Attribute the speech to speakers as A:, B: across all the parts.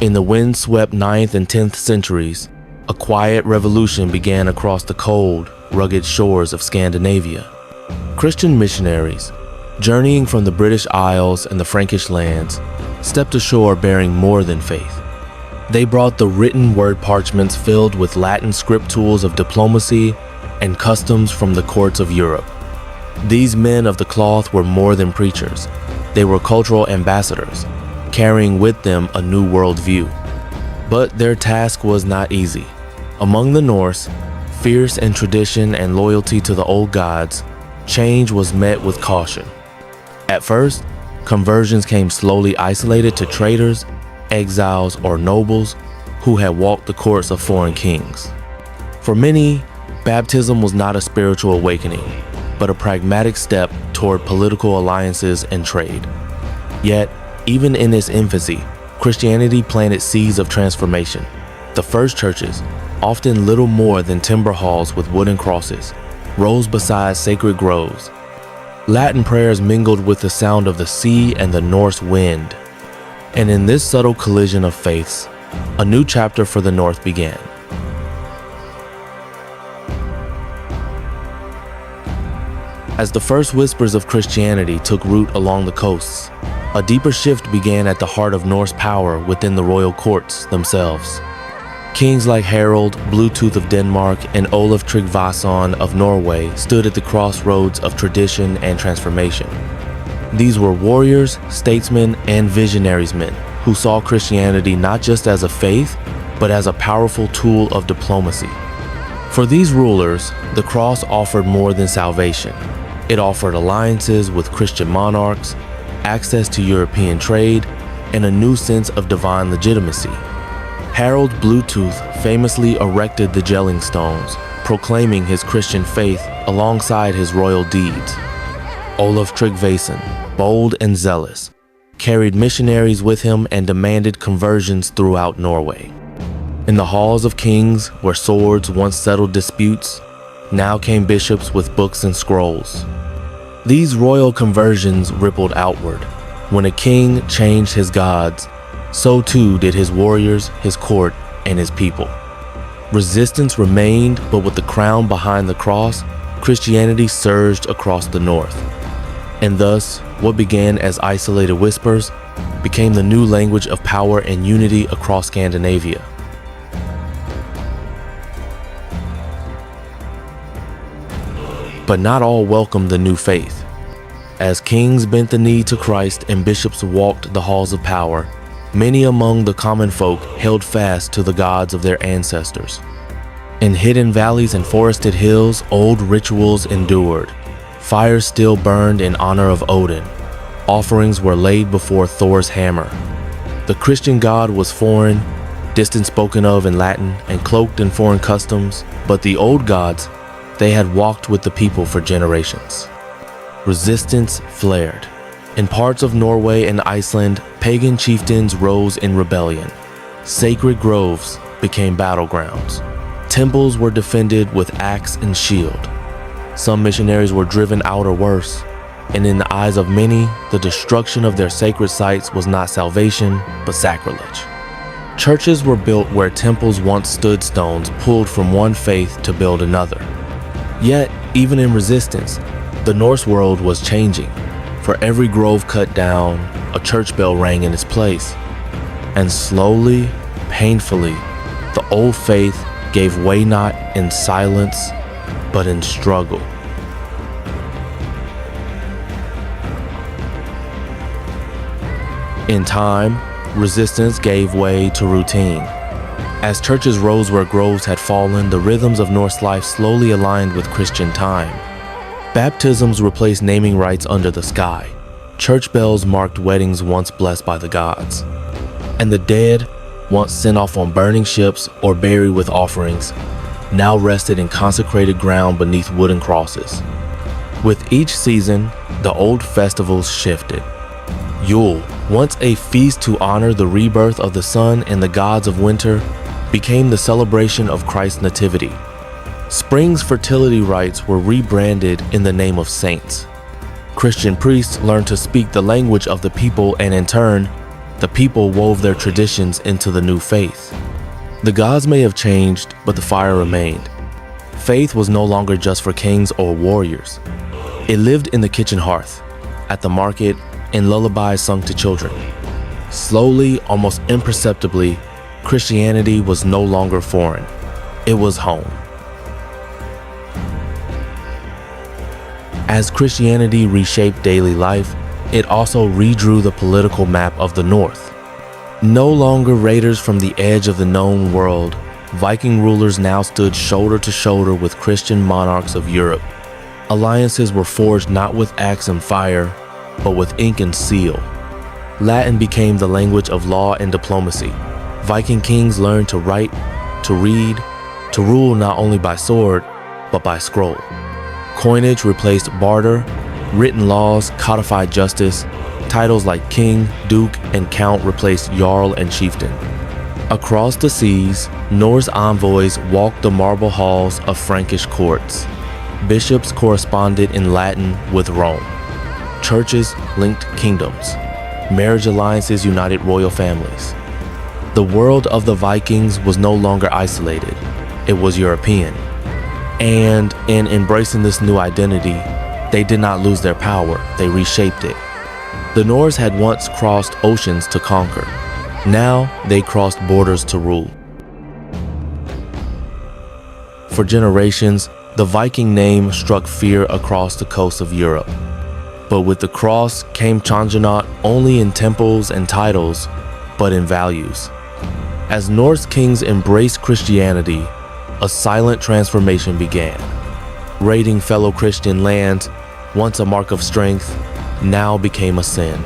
A: In the wind-swept 9th and 10th centuries, a quiet revolution began across the cold, rugged shores of Scandinavia. Christian missionaries, journeying from the British Isles and the Frankish lands, stepped ashore bearing more than faith. They brought the written word parchments filled with Latin script tools of diplomacy and customs from the courts of Europe. These men of the cloth were more than preachers. They were cultural ambassadors, carrying with them a new worldview. But their task was not easy. Among the Norse, fierce in tradition and loyalty to the old gods, change was met with caution. At first, conversions came slowly isolated to traders, exiles, or nobles who had walked the courts of foreign kings. For many, baptism was not a spiritual awakening, but a pragmatic step toward political alliances and trade. Yet, even in its infancy, Christianity planted seeds of transformation. The first churches, often little more than timber halls with wooden crosses, rose beside sacred groves. Latin prayers mingled with the sound of the sea and the Norse wind. And in this subtle collision of faiths, a new chapter for the North began. As the first whispers of Christianity took root along the coasts, a deeper shift began at the heart of Norse power within the royal courts themselves. Kings like Harald, Bluetooth of Denmark, and Olaf Tryggvason of Norway stood at the crossroads of tradition and transformation. These were warriors, statesmen, and visionaries men who saw Christianity not just as a faith, but as a powerful tool of diplomacy. For these rulers, the cross offered more than salvation. It offered alliances with Christian monarchs, access to European trade, and a new sense of divine legitimacy. Harald Bluetooth famously erected the gelling stones, proclaiming his Christian faith alongside his royal deeds. Olaf Tryggvason, bold and zealous, carried missionaries with him and demanded conversions throughout Norway. In the halls of kings, where swords once settled disputes, now came bishops with books and scrolls. These royal conversions rippled outward. When a king changed his gods, so too did his warriors, his court, and his people. Resistance remained, but with the crown behind the cross, Christianity surged across the north. And thus, what began as isolated whispers became the new language of power and unity across Scandinavia. But not all welcomed the new faith. As kings bent the knee to Christ and bishops walked the halls of power, many among the common folk held fast to the gods of their ancestors. In hidden valleys and forested hills, old rituals endured. Fires still burned in honor of Odin. Offerings were laid before Thor's hammer. The Christian god was foreign, distant spoken of in Latin, and cloaked in foreign customs, but the old gods, they had walked with the people for generations. Resistance flared. In parts of Norway and Iceland, pagan chieftains rose in rebellion. Sacred groves became battlegrounds. Temples were defended with axe and shield. Some missionaries were driven out or worse, and in the eyes of many, the destruction of their sacred sites was not salvation, but sacrilege. Churches were built where temples once stood stones pulled from one faith to build another. Yet, even in resistance, the Norse world was changing. For every grove cut down, a church bell rang in its place. And slowly, painfully, the old faith gave way not in silence, but in struggle. In time, resistance gave way to routine. As churches rose where groves had fallen, the rhythms of Norse life slowly aligned with Christian time. Baptisms replaced naming rights under the sky. Church bells marked weddings once blessed by the gods. And the dead, once sent off on burning ships or buried with offerings, now rested in consecrated ground beneath wooden crosses. With each season, the old festivals shifted. Yule, once a feast to honor the rebirth of the sun and the gods of winter, became the celebration of Christ's nativity. Spring's fertility rites were rebranded in the name of saints. Christian priests learned to speak the language of the people, and in turn, The people wove their traditions into the new faith. The gods may have changed, but the fire remained. Faith was no longer just for kings or warriors. It lived in the kitchen hearth, at the market, in lullabies sung to children. Slowly, almost imperceptibly, Christianity was no longer foreign. It was home. As Christianity reshaped daily life, it also redrew the political map of the North. No longer raiders from the edge of the known world, Viking rulers now stood shoulder to shoulder with Christian monarchs of Europe. Alliances were forged not with axe and fire, but with ink and seal. Latin became the language of law and diplomacy. Viking kings learned to write, to read, to rule not only by sword, but by scroll. Coinage replaced barter, written laws codified justice, titles like king, duke, and count replaced jarl and chieftain. Across the seas, Norse envoys walked the marble halls of Frankish courts. Bishops corresponded in Latin with Rome. Churches linked kingdoms. Marriage alliances united royal families. The world of the Vikings was no longer isolated. It was European. And in embracing this new identity, they did not lose their power, they reshaped it. The Norse had once crossed oceans to conquer. Now they crossed borders to rule. For generations, the Viking name struck fear across the coast of Europe. But with the cross came change not only in temples and titles, but in values. As Norse kings embraced Christianity, a silent transformation began. Raiding fellow Christian lands, once a mark of strength, now became a sin.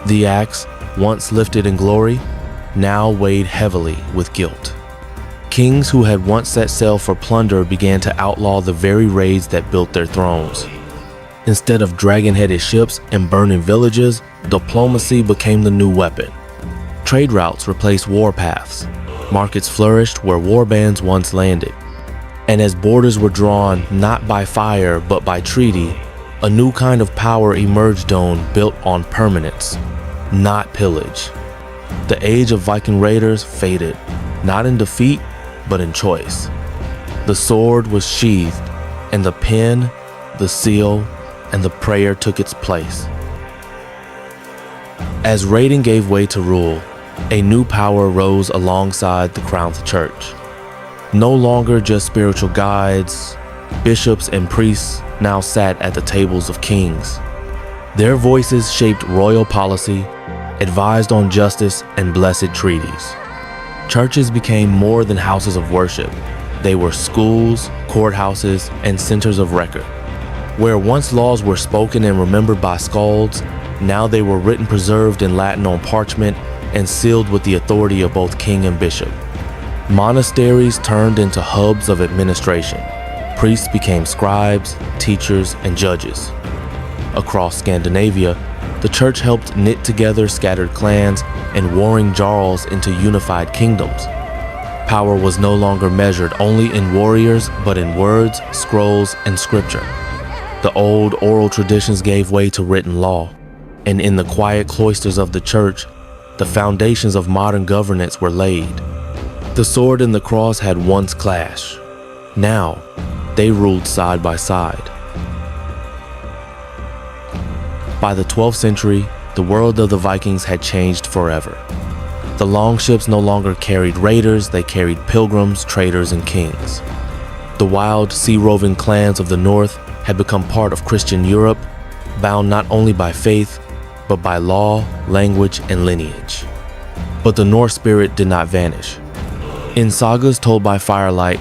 A: The axe, once lifted in glory, now weighed heavily with guilt. Kings who had once set sail for plunder began to outlaw the very raids that built their thrones. Instead of dragon-headed ships and burning villages, diplomacy became the new weapon. Trade routes replaced war paths. Markets flourished where war bands once landed. And as borders were drawn not by fire but by treaty, a new kind of power emerged built on permanence, not pillage. The age of Viking raiders faded, not in defeat, but in choice. The sword was sheathed, and the pen, the seal, and the prayer took its place. As raiding gave way to rule, a new power rose alongside the crowned church. No longer just spiritual guides, bishops and priests now sat at the tables of kings. Their voices shaped royal policy, advised on justice and blessed treaties. Churches became more than houses of worship. They were schools, courthouses, and centers of record. Where once laws were spoken and remembered by skalds, now they were written preserved in Latin on parchment and sealed with the authority of both king and bishop. Monasteries turned into hubs of administration. Priests became scribes, teachers, and judges. Across Scandinavia, the church helped knit together scattered clans and warring jarls into unified kingdoms. Power was no longer measured only in warriors, but in words, scrolls, and scripture. The old oral traditions gave way to written law, and in the quiet cloisters of the church, the foundations of modern governance were laid. The sword and the cross had once clashed. Now, they ruled side by side. By the 12th century, the world of the Vikings had changed forever. The longships no longer carried raiders, they carried pilgrims, traders, and kings. The wild, sea-roving clans of the north had become part of Christian Europe, bound not only by faith, but by law, language, and lineage. But the Norse spirit did not vanish. In sagas told by firelight,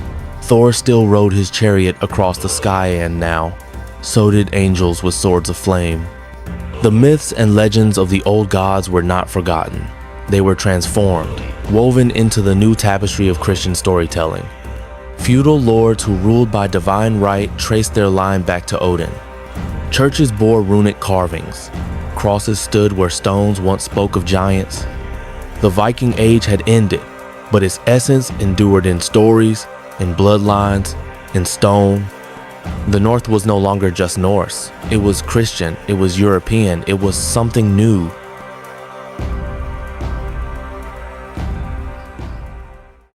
A: Thor still rode his chariot across the sky, and now, so did angels with swords of flame. The myths and legends of the old gods were not forgotten. They were transformed, woven into the new tapestry of Christian storytelling. Feudal lords who ruled by divine right traced their line back to Odin. Churches bore runic carvings. Crosses stood where stones once spoke of giants. The Viking Age had ended, but its essence endured in stories, in bloodlines, in stone. The North was no longer just Norse. It was Christian, it was European, it was something new,